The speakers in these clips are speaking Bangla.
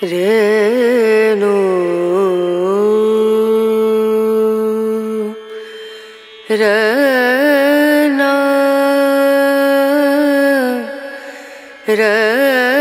रेणु रना रना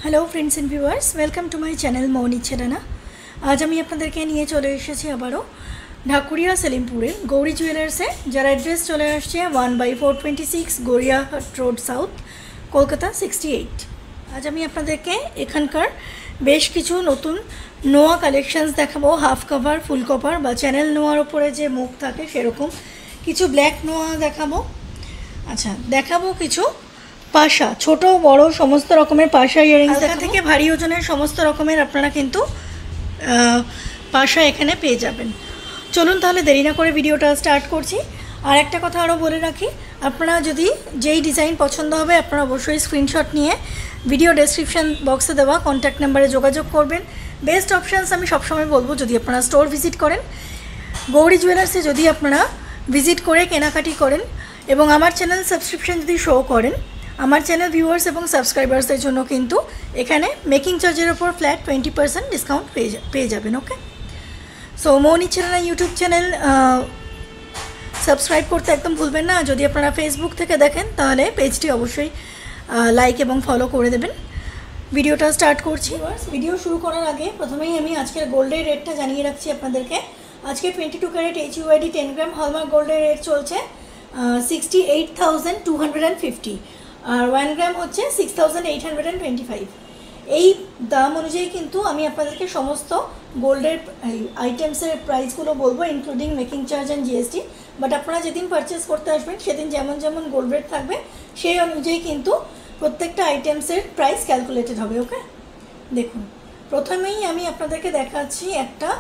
hello friends and viewers welcome to my channel मौनी छेड़ाना। आज हमें आपनादेरके निये चले एसेछि आबारो ढाकुरिया सेलिमपुरे गौरी जुएलार्से जार एड्रेस चले आसछे 1/426 गड़ियाहाट रोड साउथ कलकाता 68। आज हमें आपनादेरके एखानकार बेश किछु नतून नोआ कालेक्शन्स देखाबो, हाफ कभार फुल कभार बा चैनल नोआर उपरे जे मुख थाके सेरकम किछु ब्लैक नोआ देखाबो। अच्छा देखाबो किछु पाशा छोटो बड़ो समस्त रकमेर पाशा इयारिंग्स থেকে ভারী ওজনের সমস্ত রকমের আপনারা কিন্তু পাশা এখানে পেয়ে যাবেন। চলুন তাহলে দেরি না করে ভিডিওটা স্টার্ট করছি। আর একটা কথা আরও বলে রাখি, আপনারা যদি যেই ডিজাইন পছন্দ হবে আপনারা অবশ্যই স্ক্রিনশট নিয়ে ভিডিও ডেসক্রিপশন বক্সে দেওয়া কন্ট্যাক্ট নাম্বারে যোগাযোগ করবেন। বেস্ট অপশানস আমি সবসময় বলবো যদি আপনারা স্টোর ভিজিট করেন, গৌরী জুয়েলার্সে যদি আপনারা ভিজিট করে কেনাকাটি করেন এবং আমার চ্যানেল সাবস্ক্রিপশন যদি শো করেন, আমার চ্যানেল ভিউয়ার্স এবং সাবস্ক্রাইবার্সদের জন্য কিন্তু এখানে মেকিং চার্জের উপর ফ্ল্যাট 20% ডিসকাউন্ট পেয়ে যাবেন। ওকে, সো মৌনি ছেড়ানা ইউটিউব চ্যানেল সাবস্ক্রাইব করতে একদম ভুলবেন না। যদি আপনারা ফেসবুক থেকে দেখেন তাহলে পেজটি অবশ্যই লাইক এবং ফলো করে দেবেন। ভিডিওটা স্টার্ট করছি। ভিডিও শুরু করার আগে প্রথমেই আমি আজকের গোল্ডের রেটটা জানিয়ে রাখছি আপনাদেরকে। আজকে 22 ক্যারেট HUID 10 গ্রাম হলমার্ক গোল্ডের রেট চলছে 68,250 আর 1 গ্রাম হচ্ছে 6,825। এই দাম অনুযায়ী কিন্তু আমি আপনাদেরকে সমস্ত গোল্ডের আইটেমসের প্রাইসগুলো বলবো including making charge and GST। But আপনারা যেদিন পারচেস করতে আসবেন সেদিন যেমন যেমন গোল্ড রেট থাকবে সেই অনুযায়ী কিন্তু প্রত্যেকটা আইটেমসের প্রাইস ক্যালকুলেটেড হবে। ওকে, দেখুন প্রথমেই আমি আপনাদেরকে দেখাচ্ছি একটা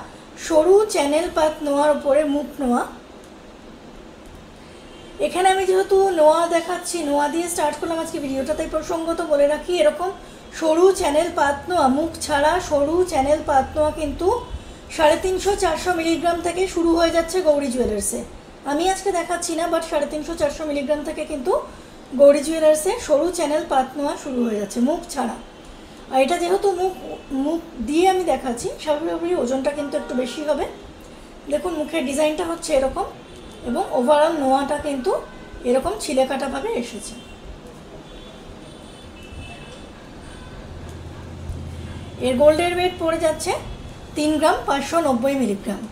সরু চ্যানেল পাত নোয়ার উপরে মুখ নোয়া। এখানে আমি যেহেতু নোয়া দেখাচ্ছি, নোয়া দিয়ে স্টার্ট করলাম আজকে ভিডিওটা, তাই প্রসঙ্গত বলে রাখি এরকম সরু চ্যানেল পাত নোয়া, মুখ ছাড়া সরু চ্যানেল পাত নোয়া কিন্তু 350-400 মিলিগ্রাম থেকে শুরু হয়ে যাচ্ছে গৌরী জুয়েলার্সে। আমি আজকে দেখাচ্ছি না, বাট 350-400 মিলিগ্রাম থেকে কিন্তু গৌরী জুয়েলার্সে সরু চ্যানেল পাত নোয়া শুরু হয়ে যাচ্ছে মুখ ছাড়া। আর এটা যেহেতু মুখ দিয়ে আমি দেখাচ্ছি স্বাভাবিকভাবেই ওজনটা কিন্তু একটু বেশি হবে। দেখুন মুখের ডিজাইনটা হচ্ছে এরকম এবং ওভারঅল নোয়াটা কিন্তু এরকম ছিলে কাটাভাবে এসেছে। এর গোল্ডের ওয়েট পড়ে যাচ্ছে 3 গ্রাম 590 মিলিগ্রাম।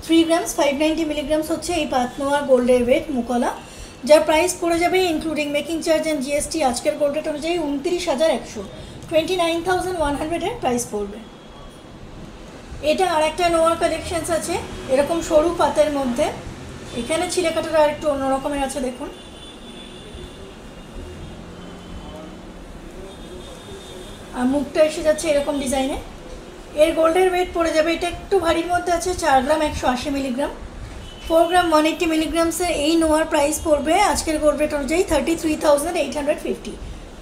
3 গ্রামস 590 মিলিগ্রামস হচ্ছে এই পাত নোয়ার গোল্ডের ওয়েট মুকলা, যার প্রাইস পড়ে যাবে including making charge and GST আজকের গোল্ড রেট অনুযায়ী 29,100, 29,100 এর প্রাইস পড়বে। এটা আর একটা নোয়ার কালেকশনস আছে এরকম সরু পাতের মধ্যে। এখানে ছিলে কাটাটা আর একটু অন্যরকমের আছে, দেখুন আর মুখটা এসে যাচ্ছে এরকম ডিজাইনে। এর গোল্ডের ওয়েট পড়ে যাবে, এটা একটু ভারীর মধ্যে আছে 4 গ্রাম 180 মিলিগ্রাম। 4 গ্রাম 180 মিলিগ্রামসের এই নোয়ার প্রাইস পড়বে আজকের গোল্ড রেট অনুযায়ী 33,850,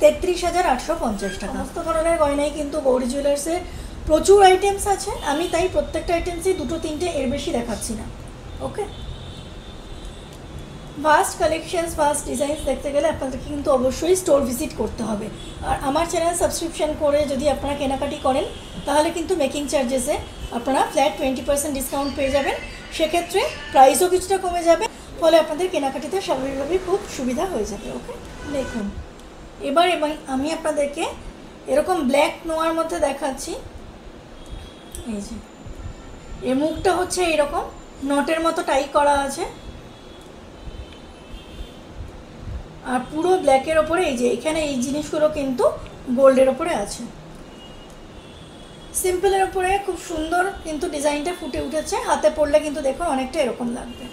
33,850 টাকা। সমস্ত ধরনের গয়নাই কিন্তু গৌরী জুয়েলার্সের প্রচুর আইটেমস আছে, আমি তাই প্রত্যেকটা আইটেমসই 2-3টে এর বেশি দেখাচ্ছি না। ওকে, ভাস্ট কালেকশনস ভাস্ট ডিজাইনস দেখতে গেলে আপনাদেরকে কিন্তু অবশ্যই স্টোর ভিজিট করতে হবে। আর আমার চ্যানেল সাবস্ক্রিপশন করে যদি আপনারা কেনাকাটি করেন তাহলে কিন্তু মেকিং চার্জেসে আপনারা ফ্ল্যাট 20% ডিসকাউন্ট পেয়ে যাবেন। সেক্ষেত্রে প্রাইসও কিছুটা কমে যাবে, ফলে আপনাদের কেনাকাটিতে স্বাভাবিকভাবেই খুব সুবিধা হয়ে যাবে। ওকে, দেখুন এবার আমি আপনাদেরকে এরকম ব্ল্যাক নোয়ার মধ্যে দেখাচ্ছি। এই যে এর মুখটা হচ্ছে এরকম নটের মতো টাই করা আছে আর পুরো ব্ল্যাকের ওপরে এই যে এখানে এই জিনিসগুলো কিন্তু গোল্ডের ওপরে আছে। সিম্পলের ওপরে খুব সুন্দর কিন্তু ডিজাইনটা ফুটে উঠেছে, হাতে পরলে কিন্তু দেখুন অনেকটা এরকম লাগবে।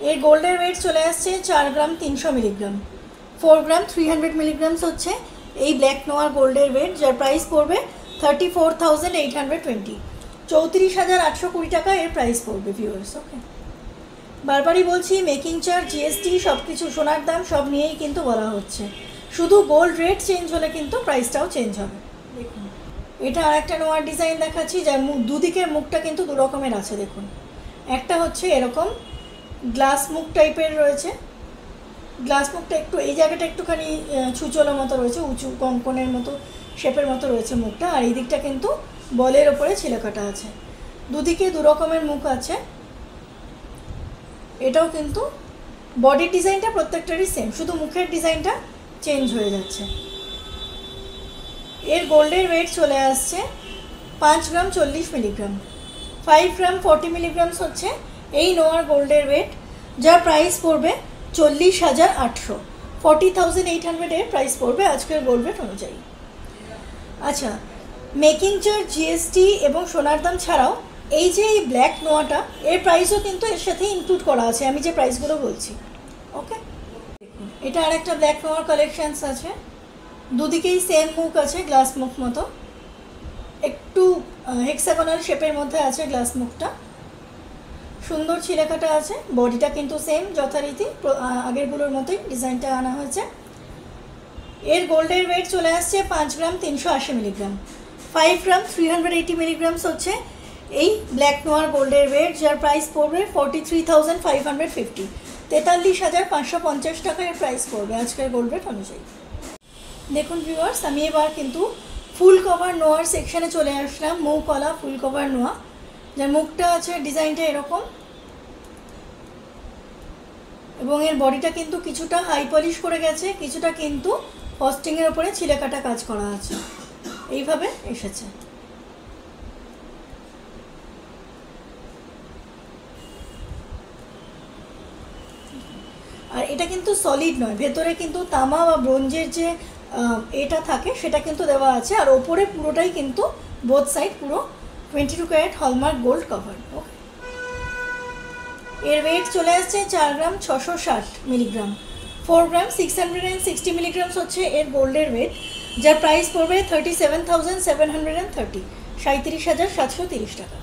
এর গোল্ডের ওয়েট চলে আসছে 4 গ্রাম 300 মিলিগ্রাম। 4 গ্রাম 300 মিলিগ্রামস হচ্ছে এই ব্ল্যাক নোয়ার গোল্ডের ওয়েট, যার প্রাইস পড়বে 34,820, 34,820 টাকা এর প্রাইস পড়বে ভিউয়ার্স। ওকে, বারবারই বলছি মেকিং চার্জ, জিএসটি সব কিছু, সোনার দাম সব নিয়েই কিন্তু বলা হচ্ছে। শুধু গোল্ড রেট চেঞ্জ হলে কিন্তু প্রাইসটাও চেঞ্জ হবে। দেখুন এটা আর একটা নোয়ার ডিজাইন দেখাচ্ছি, যার দুদিকের মুখটা কিন্তু দু রকমের আছে। দেখুন একটা হচ্ছে এরকম গ্লাস মুখ টাইপের রয়েছে, গ্লাস মুখটা একটু এই জায়গাটা একটুখানি ছুচোলো মতো রয়েছে, উঁচু কঙ্কনের মতো শেপের মতো রয়েছে মুখটা, আর এই দিকটা কিন্তু বলের ওপরে ছিলেকাটা আছে। দুদিকে দু রকমের মুখ আছে। এটাও কিন্তু বডির ডিজাইনটা প্রত্যেকটারই সেম, শুধু মুখের ডিজাইনটা চেঞ্জ হয়ে যাচ্ছে। এর গোল্ডের ওয়েট চলে আসছে 5 গ্রাম 40 মিলিগ্রাম, 5 গ্রাম 40 মিলিগ্রামস হচ্ছে এই নোয়ার গোল্ডের ওয়েট, যার প্রাইস পড়বে 40,800, 40,800 এর প্রাইস পড়বে আজকের গোল্ড রেট অনুযায়ী। আচ্ছা, মেকিং চার্জ, জিএসটি এবং সোনার দাম ছাড়াও এই যে এই ব্ল্যাক নোয়াটা, এর প্রাইসও কিন্তু এর সাথে ইনক্লুড করা আছে, আমি যে প্রাইসগুলো বলছি। ওকে, এটা আর একটা ব্ল্যাক নোয়ার কালেকশানস আছে, দুদিকেই সেম মুখ আছে, গ্লাস মুখ মতো, একটু হেক্সাগোনাল শেপের মধ্যে আছে গ্লাস মুখটা, সুন্দর ছিলেকাটা আছে, বডিটা কিন্তু সেম যথারীতি আগেরগুলোর মতোই ডিজাইনটা আনা হয়েছে। এর গোল্ডের ওয়েট চলে আসছে 5 গ্রাম 380 মিলিগ্রাম, 5 গ্রাম 380 মিলিগ্রামস হচ্ছে এই ব্ল্যাক নোয়ার গোল্ডের ওয়েট, যার প্রাইস পড়বে 43,550, 43,550 টাকার প্রাইস পড়বে আজকের গোল্ড রেট অনুযায়ী। দেখুন ভিউয়ার্স, আমি এবার কিন্তু ফুল কভার নোয়ার সেকশানে চলে আসলাম, মৌকলা ফুল কভার নোয়া, যার মুখটা আছে ডিজাইনটা এরকম, এবং এর বডিটা কিন্তু কিছুটা হাই পলিশ করে গেছে, কিছুটা কিন্তু ফস্টিংয়ের ওপরে ছিলেকাটা কাজ করা আছে, এইভাবে এসেছে। আর এটা কিন্তু সলিড নয়, ভেতরে কিন্তু তামা বা ব্রোঞ্জের যে এটা থাকে সেটা কিন্তু দেওয়া আছে, আর ওপরে পুরোটাই কিন্তু বোথ সাইড পুরো 22 ক্যারেট হলমার্ক গোল্ড কভার। ওকে, এর ওয়েট চলে আসছে 4 গ্রাম 660 মিলিগ্রাম, 4 গ্রাম 660 মিলিগ্রামস হচ্ছে এর গোল্ডের ওয়েট, যার প্রাইস পড়বে 37,730, 37,730 টাকা।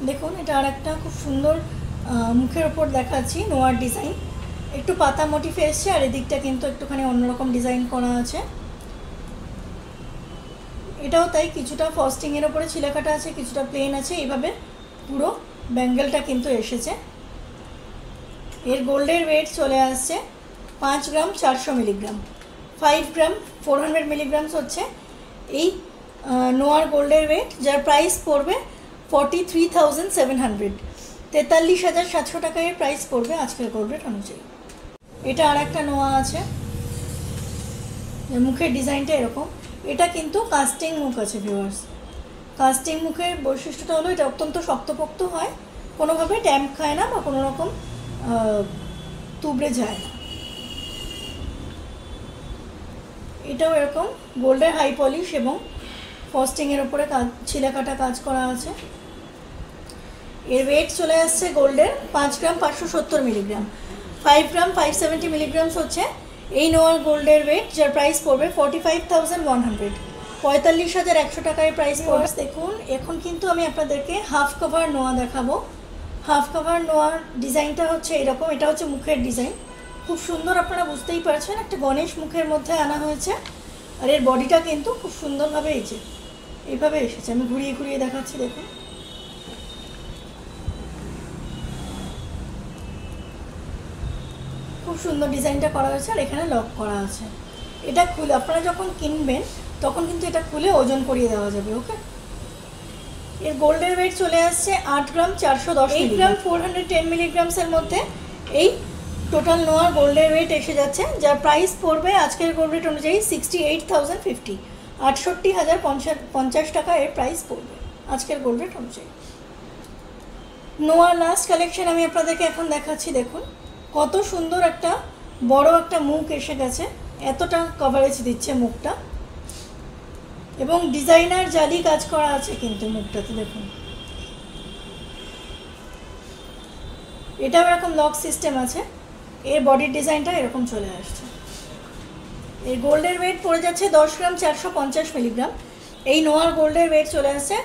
দেখুন এটা আর একটা খুব সুন্দর মুখের ওপর দেখাচ্ছি নোয়ার ডিজাইন, একটু পাতা মোটিফে এসছে, আর এদিকটা কিন্তু একটুখানি অন্যরকম ডিজাইন করা আছে। এটাও তাই, কিছুটা ফস্টিংয়ের ওপরে ছিলেকাটা আছে, কিছুটা প্লেন আছে, এইভাবে পুরো ব্যাঙ্গেলটা কিন্তু এসেছে। এর গোল্ডের ওয়েট চলে আসছে 5 গ্রাম 400 মিলিগ্রাম, 5 গ্রাম 400 মিলিগ্রামস হচ্ছে এই নোয়ার গোল্ডের ওয়েট, যার প্রাইস পড়বে 43,700, 43,700 টাকায় প্রাইস পড়বে আজকের গোল্ড রেট অনুযায়ী। এটা আর একটা নোয়া আছে, মুখের ডিজাইনটা এরকম, এটা কিন্তু কাস্টিং মুখ আছে ভিউয়ার্স। কাস্টিং মুখের বৈশিষ্ট্যটা হলো এটা অত্যন্ত শক্তপোক্ত হয়, কোনোভাবে ট্যাম্প খায় না বা কোনো রকম তুবড়ে যায় না। এটাও এরকম গোল্ডের হাই পলিশ এবং ফস্টিংয়ের ওপরে ছিলেকাটা কাজ করা আছে। এর ওয়েট চলে আসছে গোল্ডের 5 গ্রাম 570 মিলিগ্রাম, 5 গ্রাম 570 মিলিগ্রামস হচ্ছে এই নোয়ার গোল্ডের ওয়েট, যার প্রাইস পড়বে 45,100, 45,100 টাকায় প্রাইস পড়বে। দেখুন এখন কিন্তু আমি আপনাদেরকে হাফ কভার নোয়া দেখাবো। হাফ কভার নোয়ার ডিজাইনটা হচ্ছে এরকম, এটা হচ্ছে মুখের ডিজাইন, খুব সুন্দর, আপনারা বুঝতেই পারছেন একটা গণেশ মুখের মধ্যে আনা হয়েছে, আর এর বডিটা কিন্তু খুব সুন্দরভাবে এইভাবে এসেছে। আমি ঘুরিয়ে ঘুরিয়ে দেখাচ্ছি, দেখুন খুব সুন্দর ডিজাইনটা করা হয়েছে, আর এখানে লক করা আছে। এটা খুলে আপনারা যখন কিনবেন তখন কিন্তু এটা খুলে ওজন করিয়ে দেওয়া যাবে। ওকে, এর গোল্ডের ওয়েট চলে আসছে 8 গ্রাম 410, 8 গ্রাম 410 মিলিগ্রামসের মধ্যে এই টোটাল নোয়ার গোল্ডের ওয়েট এসে যাচ্ছে, যার প্রাইস পড়বে আজকের গোল্ড রেট অনুযায়ী 68,050, 68,050 টাকা এর প্রাইস পড়বে আজকের গোল্ড রেট অনুযায়ী। নোয়ার লাস্ট কালেকশন আমি আপনাদেরকে এখন দেখাচ্ছি। দেখুন কত সুন্দর একটা বড় একটা মুখ এসে গেছে, এতটা কভারেজ দিচ্ছে মুখটা, এবং ডিজাইনার জালি কাজ করা আছে কিন্তু মুখটাতে। দেখুন এটাও এরকম লক সিস্টেম আছে, এর বডির ডিজাইনটা এরকম চলে আসছে। এর গোল্ডের ওয়েট পড়ে যাচ্ছে 10 গ্রাম 450 মিলিগ্রাম, এই নোয়ার গোল্ডের ওয়েট চলে আসছে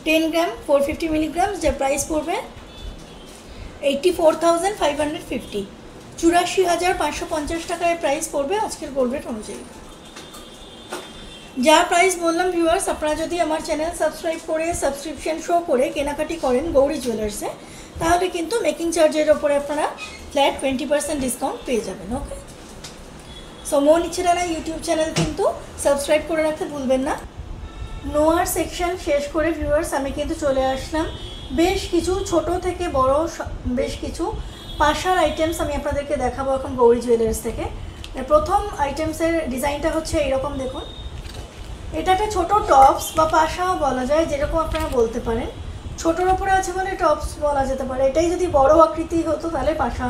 10 গ্রাম 450 মিলিগ্রাম, যে প্রাইস পড়বে 84,550, 84,550 টাকায় প্রাইস পড়বে আজকের গোল্ড রেট অনুযায়ী। যা প্রাইস বললাম ভিউয়ার্স, আপনারা যদি আমার চ্যানেল সাবস্ক্রাইব করে সাবস্ক্রিপশন শো করে কেনাকাটি করেন গৌরী জুয়েলার্সে, তাহলে কিন্তু মেকিং চার্জের ওপরে আপনারা ফ্ল্যাট 20% ডিসকাউন্ট পেয়ে যাবেন। ওকে, সো মন ইচ্ছে রানা ইউটিউব চ্যানেল কিন্তু সাবস্ক্রাইব করে রাখতে ভুলবেন না। নোয়ার সেকশন শেষ করে ভিউয়ার্স আমি কিন্তু চলে আসলাম বেশ কিছু ছোট থেকে বড় বেশ কিছু পাশার আইটেমস আমি আপনাদেরকে দেখাবো এখন গৌরী জুয়েলার্স থেকে। প্রথম আইটেমসের ডিজাইনটা হচ্ছে এইরকম, দেখুন। এটা একটা ছোটো টপস বা পাশাও বলা যায়, যেরকম আপনারা বলতে পারেন। ছোটোর ওপরে আছে বলে টপস বলা যেতে পারে, এটাই যদি বড় আকৃতি হতো তাহলে পাশা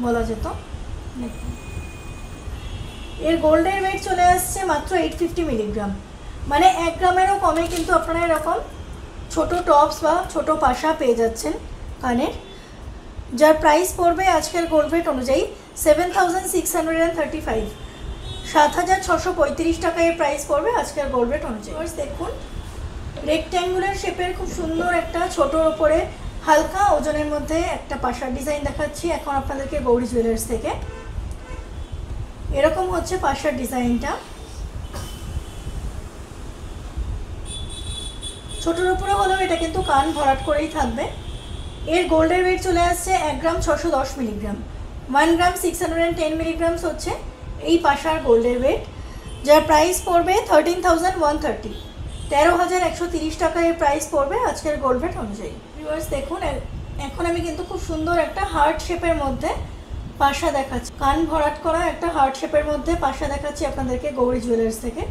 বলা যেত। দেখুন, এর গোল্ডের ওয়েট চলে আসছে মাত্র 850 মিলিগ্রাম, মানে 1 গ্রামেরও কমে কিন্তু আপনারা এরকম ছোটো টপস বা ছোটো পাশা পেয়ে যাচ্ছেন কানের, যার প্রাইস পড়বে আজকের গোল্ড রেট অনুযায়ী 7,635, 7,635 টাকায় প্রাইস পড়বে আজকের গোল্ড রেট অনুযায়ী। দেখুন, রেক্ট্যাঙ্গুলার শেপের খুব সুন্দর একটা ছোটোর ওপরে হালকা ওজনের মধ্যে একটা পাশার ডিজাইন দেখাচ্ছি এখন আপনাদেরকে গৌরী জুয়েলার্স থেকে। এরকম হচ্ছে পাশার ডিজাইনটা, ছোটোর উপরে হলেও এটা কিন্তু কান ভরাট করেই থাকবে। এর গোল্ডের ওয়েট চলে আসছে 1 গ্রাম 610 মিলিগ্রাম, 1 গ্রাম 610 মিলিগ্রামস হচ্ছে এই পাশার গোল্ডের ওয়েট, যার প্রাইস পড়বে 13,130, 13,130 টাকায় প্রাইস পড়বে আজকের গোল্ড রেট অনুযায়ী। ভিউয়ার্স দেখুন, এখন আমি কিন্তু খুব সুন্দর একটা হার্ট শেপের মধ্যে পাশা দেখাচ্ছি, কান ভরাট করা একটা হার্ট শেপের মধ্যে পাশা দেখাচ্ছি আপনাদেরকে গৌরী জুয়েলার্স থেকে।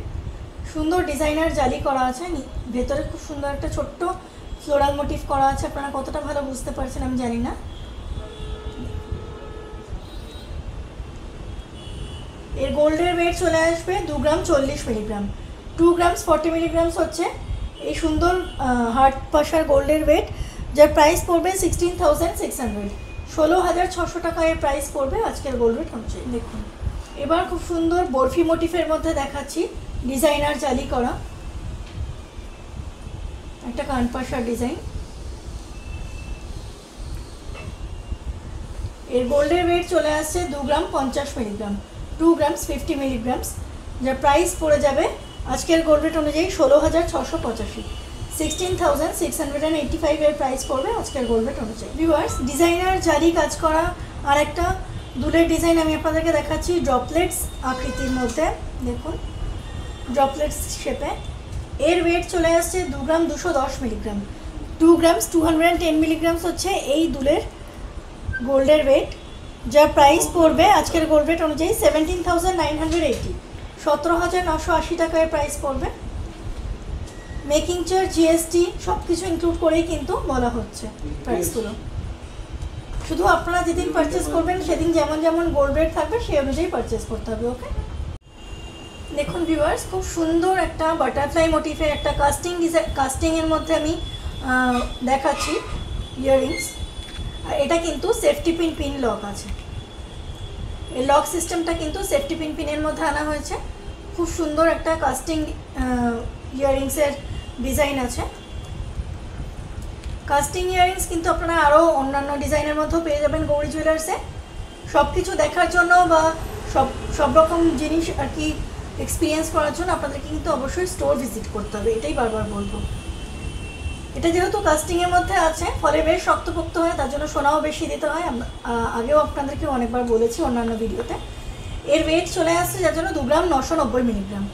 সুন্দর ডিজাইনার জালি করা আছে, ভেতরে খুব সুন্দর একটা ছোট্ট ফ্লোরাল মোটিভ করা আছে। আপনারা কতটা ভালো বুঝতে পারছেন আমি জানি না। এর গোল্ডের ওয়েট চলে আসবে 2 গ্রাম 40 মিলিগ্রাম, 2 গ্রামস 40 মিলিগ্রামস হচ্ছে এই সুন্দর হার্ট পাশার গোল্ডের ওয়েট, যার প্রাইস পড়বে 16,600, 16,600 টাকায় প্রাইস পড়বে আজকের গোল্ড রেট অনুযায়ী। দেখুন, এবার খুব সুন্দর বরফি মোটিফের মধ্যে দেখাচ্ছি ডিজাইনার জালি করা একটা কান পাশার ডিজাইন। এর গোল্ডের ওয়েট চলে আসছে 2 গ্রাম 50 মিলিগ্রাম, 2 গ্রামস 50 মিলিগ্রামস, যার প্রাইস পড়ে যাবে আজকের গোল্ড রেট অনুযায়ী 16,685, 16,685 এর প্রাইস পড়বে আজকের গোল্ড রেট অনুযায়ী। ভিউয়ার্স, ডিজাইনার জারি কাজ করা আর একটা দুলের ডিজাইন আমি আপনাদেরকে দেখাচ্ছি ড্রপলেটস আকৃতির মধ্যে। দেখুন, ড্রপলেটস শেপে। এর ওয়েট চলে আসছে 2 গ্রাম 210 মিলিগ্রাম, 2 গ্রামস 210 মিলিগ্রামস হচ্ছে এই দুলের গোল্ডের ওয়েট, যার প্রাইস পড়বে আজকের গোল্ড রেট অনুযায়ী 17,980, 17,980 টাকায় প্রাইস পড়বে। মেকিং চার্জ, জিএসটি সব কিছু ইনক্লুড করেই কিন্তু বলা হচ্ছে প্রাইসগুলো। শুধু আপনারা যেদিন পারচেস করবেন সেদিন যেমন যেমন গোল্ড রেট থাকবে সেই অনুযায়ী পারচেস করতে হবে। ওকে, দেখুন ভিউয়ার্স, খুব সুন্দর একটা বাটারফ্লাই মোটিফের একটা কাস্টিংয়ের মধ্যে আমি দেখাচ্ছি ইয়াররিংস। আর এটা কিন্তু সেফটি পিন লক আছে, এই লক সিস্টেমটা কিন্তু সেফটি পিনের মধ্যে আনা হয়েছে। খুব সুন্দর একটা কাস্টিং ইয়াররিংসের ডিজাইন আছে। কাস্টিং ইয়াররিংস কিন্তু আপনারা আরও অন্যান্য ডিজাইনের মধ্যেও পেয়ে যাবেন গৌরী জুয়েলার্সে। সব কিছু দেখার জন্য বা সব রকম জিনিস আর কি এক্সপিরিয়েন্স করার জন্য আপনাদেরকে কিন্তু অবশ্যই স্টোর ভিজিট করতে হবে, এটাই বারবার বলবো। এটা যেহেতু কাস্টিংয়ের মধ্যে আছে ফলে বেশ শক্তপোক্ত হয়, তার জন্য সোনাও বেশি দিতে হয়। আগেও আপনাদেরকে অনেকবার বলেছি অন্যান্য ভিডিওতে। এর ওয়েট চলে আসছে যার জন্য 2 গ্রাম 990 মিলিগ্রাম,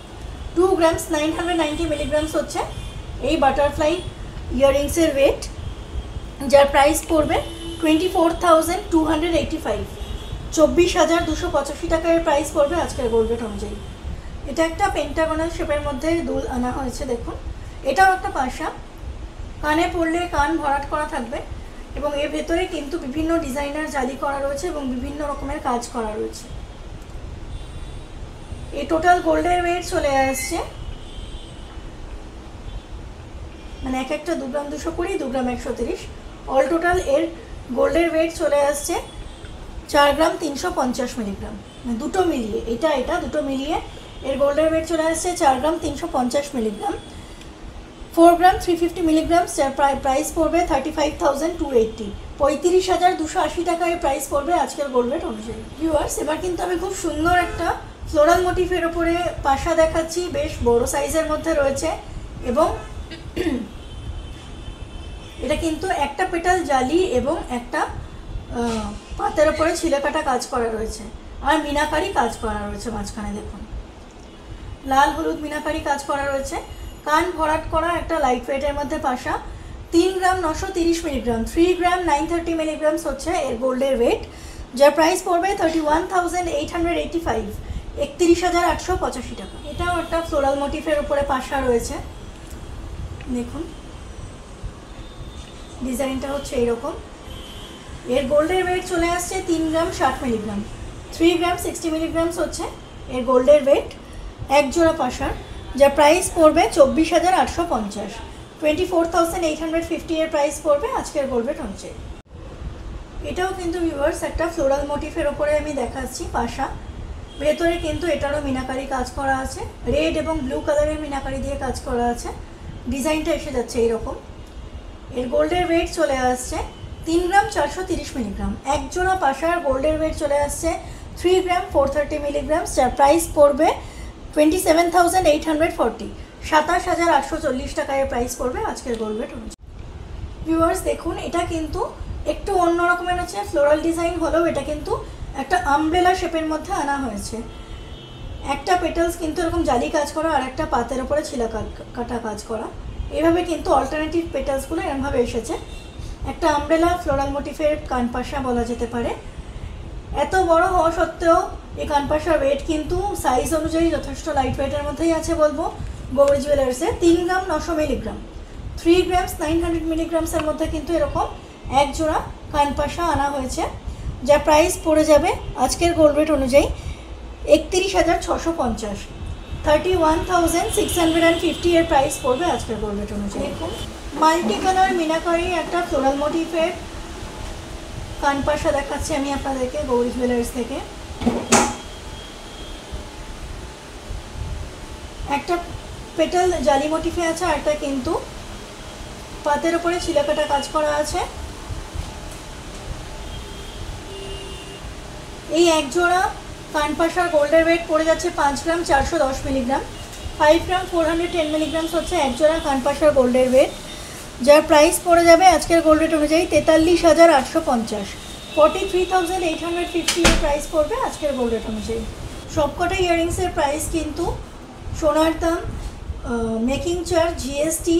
2 গ্রামস 990 মিলিগ্রামস হচ্ছে এই বাটারফ্লাই ইয়াররিংসের ওয়েট, যার প্রাইস পড়বে 24,285, 24,285 টাকার প্রাইস পড়বে আজকের গোল্ড রেট অনুযায়ী। এটা একটা পেন্টাগনাল শেপের মধ্যে দুল আনা হয়েছে। দেখুন, এটাও একটা পাশা, কানে পড়লে কান ভরাট করা থাকবে এবং এর ভেতরে কিন্তু বিভিন্ন ডিজাইনার জালি করা রয়েছে এবং বিভিন্ন রকমের কাজ করা রয়েছে। এই টোটাল গোল্ডের ওয়েট চলে আসছে মানে এক একটা 2 গ্রাম 220, 2 গ্রাম 130, অল টোটাল এর গোল্ডের ওয়েট চলে আসছে 4 গ্রাম 350 মিলিগ্রাম, দুটো মিলিয়ে এটা দুটো মিলিয়ে এর গোল্ডের ওয়েট চলে আসছে 4 গ্রাম 350 মিলিগ্রাম, 4 গ্রাম 350 মিলিগ্রাম, যার প্রাইস পড়বে 35,280, 35,280 টাকায় প্রাইস পড়বে আজকের গোল্ড রেট অনুযায়ী। ভিউয়ার্স, এবার কিন্তু আমি খুব সুন্দর একটা ফ্লোরাল মোটিফের ওপরে পাশা দেখাচ্ছি, বেশ বড় সাইজের মধ্যে রয়েছে এবং এটা কিন্তু একটা পেটাল জালি এবং একটা পাতের ওপরে ছিলে কাটা কাজ করা রয়েছে, আর মিনাকারি কাজ করা রয়েছে মাঝখানে। দেখুন, লাল হলুদ মিনাকারি কাজ করা রয়েছে, কান ভরাট করা একটা লাইট ওয়েটের মধ্যে পাশা। 3 গ্রাম 930 মিলিগ্রাম, 3 গ্রাম 930 মিলিগ্রামস হচ্ছে এর গোল্ডের ওয়েট, যার প্রাইস পড়বে 31,885, 31,885 টাকা। এটাও একটা ফ্লোরাল মোটিফের উপরে পাশা রয়েছে। দেখুন, ডিজাইনটা হচ্ছে এইরকম। এর গোল্ডের ওয়েট চলে আসছে 3 গ্রাম 60 মিলিগ্রাম, 3 গ্রাম 60 মিলিগ্রামস হচ্ছে এর গোল্ডের ওয়েট, এক জোড়া পাশার, যার প্রাইস পড়বে 24,850, 24,850 এর প্রাইস পড়বে আজকের গোল্ড রেট অনুযায়ী। এটাও কিন্তু ভিউয়ার্স একটা ফ্লোরাল মোটিফের ওপরে আমি দেখাচ্ছি পাশা। ভেতরে কিন্তু এটারও মিনাকারি কাজ করা আছে, রেড এবং ব্লু কালারের মিনাকারি দিয়ে কাজ করা আছে। ডিজাইনটা এসে যাচ্ছে এইরকম। এর গোল্ডের ওয়েট চলে আসছে 3 গ্রাম 430 মিলিগ্রাম, এক জোড়া পাশার গোল্ডের ওয়েট চলে আসছে 3 গ্রাম 430 মিলিগ্রাম, যার প্রাইস পড়বে 27,840, 27,840 টাকায় প্রাইস পড়বে আজকের গোল্ড রেট অনুযায়ী। ভিউয়ার্স, দেখুন, এটা কিন্তু একটু অন্য রকমের হচ্ছে, ফ্লোরাল ডিজাইন হলেও এটা কিন্তু একটা আমব্রেলা শেপের মধ্যে আনা হয়েছে। একটা পেটালস কিন্তু এরকম জালি কাজ করা, আর একটা পাতের ওপরে ছিলা কাটা কাজ করা। এইভাবে কিন্তু অল্টারনেটিভ পেটালসগুলো এরমভাবে এসেছে। একটা আমব্রেলা ফ্লোরাল মোটিফের কানপাশা বলা যেতে পারে। এত বড় হওয়া সত্ত্বেও এই কানপাশার ওয়েট কিন্তু সাইজ অনুযায়ী যথেষ্ট লাইট ওয়েটের মধ্যেই আছে বলবো। গৌরী জুয়েলার্সে 3 গ্রাম 900 মিলিগ্রাম, 3 গ্রামস 900 মিলিগ্রামসের মধ্যে কিন্তু এরকম এক জোড়া কানপাশা আনা হয়েছে, যার প্রাইস পড়ে যাবে আজকের গোল্ড রেট অনুযায়ী 31,650, 31,650 এর প্রাইস পড়বে আজকের গোল্ড রেট অনুযায়ী। দেখুন, মাল্টি কালার মিনাকারি একটা ফ্লোরাল মোটিফের কানপাশা দেখাচ্ছি আমি আপনাদেরকে গৌরী জুয়েলার্স থেকে। একটা পেটাল জালি মোটিফে আছে, আর একটা কিন্তু পাতের উপরে ছিলাকাটা কাজ করা আছে। এই এক জোড়া কানপাশার গোল্ডের ওয়েট পড়ে যাচ্ছে 5 গ্রাম 410 মিলিগ্রাম, 5 গ্রাম 410 মিলিগ্রামস হচ্ছে এক জোড়া কানপাশার গোল্ডের ওয়েট, যার প্রাইস পড়ে যাবে আজকের গোল্ড রেট অনুযায়ী 43,850, 43,850 এর প্রাইস পড়বে আজকের গোল্ড রেট অনুযায়ী। সবকটা ইয়াররিংসের প্রাইস কিন্তু সোনার দাম, মেকিং চার্জ, জিএসটি,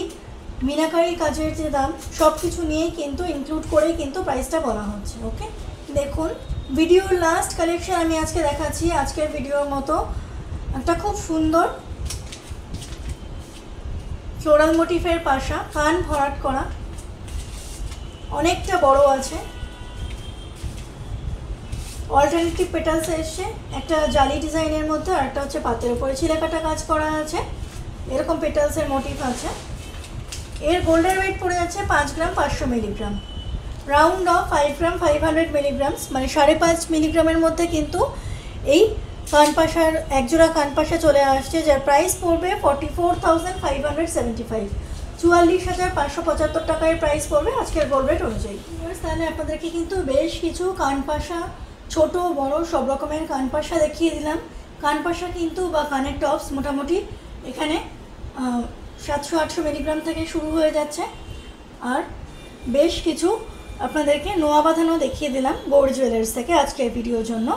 মিনাকারি কাজের যে দাম, সব কিছু নিয়েই কিন্তু ইনক্লুড করেই কিন্তু প্রাইসটা বলা হচ্ছে। ওকে, দেখুন, ভিডিওর লাস্ট কালেকশন আমি আজকে দেখাচ্ছি। আজকের ভিডিওর মতো একটা খুব সুন্দর ফ্লোরাল মোটিফের পাশা, কান ভরাট করা, অনেকটা বড় আছে, অল্টারনেটিভ পেটালস এসছে, একটা জালি ডিজাইনের মধ্যে, আর একটা হচ্ছে পাতের উপরে ছিলাকাটা কাজ করা আছে, এরকম পেটালসের মোটিভ আছে। এর গোল্ডের ওয়েট পড়ে যাচ্ছে 5 গ্রাম 500 milligram, round of 5 gram 500 milligrams, মানে 5.5 মিলিগ্রামের মধ্যে কিন্তু এই কানপাশার একজোড়া কানপাশা চলে আসছে, যার প্রাইস পড়বে 44,575, 44,575 টাকায় প্রাইস পড়বে আজকের গোল্ড রেট অনুযায়ী। তাহলে আপনাদেরকে কিন্তু বেশ কিছু কানপাশা, ছোট বড় সব রকমের কানপাশা দেখিয়ে দিলাম। কানপাশা কিন্তু বা কানের টপস মোটামুটি এখানে 700-800 মিলিগ্রাম থেকে শুরু হয়ে যাচ্ছে, আর বেশ কিছু আপনাদেরকে নোয়া বাঁধানো দেখিয়ে দিলাম গৌরী জুয়েলার্স থেকে আজকের ভিডিওর জন্য।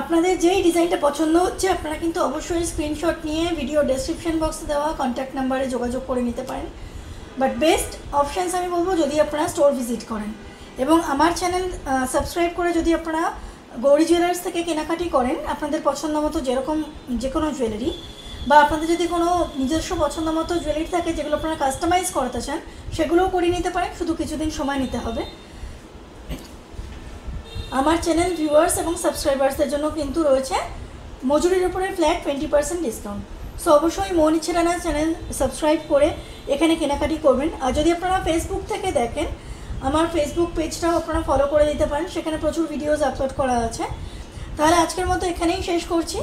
আপনাদের যেই ডিজাইনটা পছন্দ হচ্ছে আপনারা কিন্তু অবশ্যই স্ক্রিনশট নিয়ে ভিডিও ডেসক্রিপশন বক্সে দেওয়া কন্ট্যাক্ট নাম্বারে যোগাযোগ করে নিতে পারেন। বাট বেস্ট অপশানস আমি বলবো যদি আপনারা স্টোর ভিজিট করেন, এবং আমার চ্যানেল সাবস্ক্রাইব করে যদি আপনারা গৌরী জুয়েলার্স থেকে কেনাকাটি করেন আপনাদের পছন্দ মতো যে কোনো জুয়েলারি, বা আপনাদের যদি কোনো নিজস্ব পছন্দ মতো জুয়েলারি থাকে যেগুলো আপনারা কাস্টমাইজ করাতে চান সেগুলোও করে নিতে পারেন, শুধু কিছুদিন সময় নিতে হবে। আমার চ্যানেল ভিউয়ার্স এবং সাবস্ক্রাইবার্সদের জন্য কিন্তু রয়েছে মজুরির উপরে ফ্ল্যাট 20% ডিসকাউন্ট। সো অবশ্যই মৌনি ছেড়ানা চ্যানেল সাবস্ক্রাইব করে এখানে কেনাকাটি করবেন। আর যদি আপনারা ফেসবুক থেকে দেখেন আমার ফেসবুক পেজটাও আপনারা ফলো করে দিতে পারেন, সেখানে প্রচুর ভিডিওস আপলোড করা আছে। তাহলে আজকের মতো এখানেই শেষ করছি।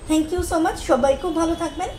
থ্যাংক ইউ সো মাচ, সবাই খুব ভালো থাকবেন।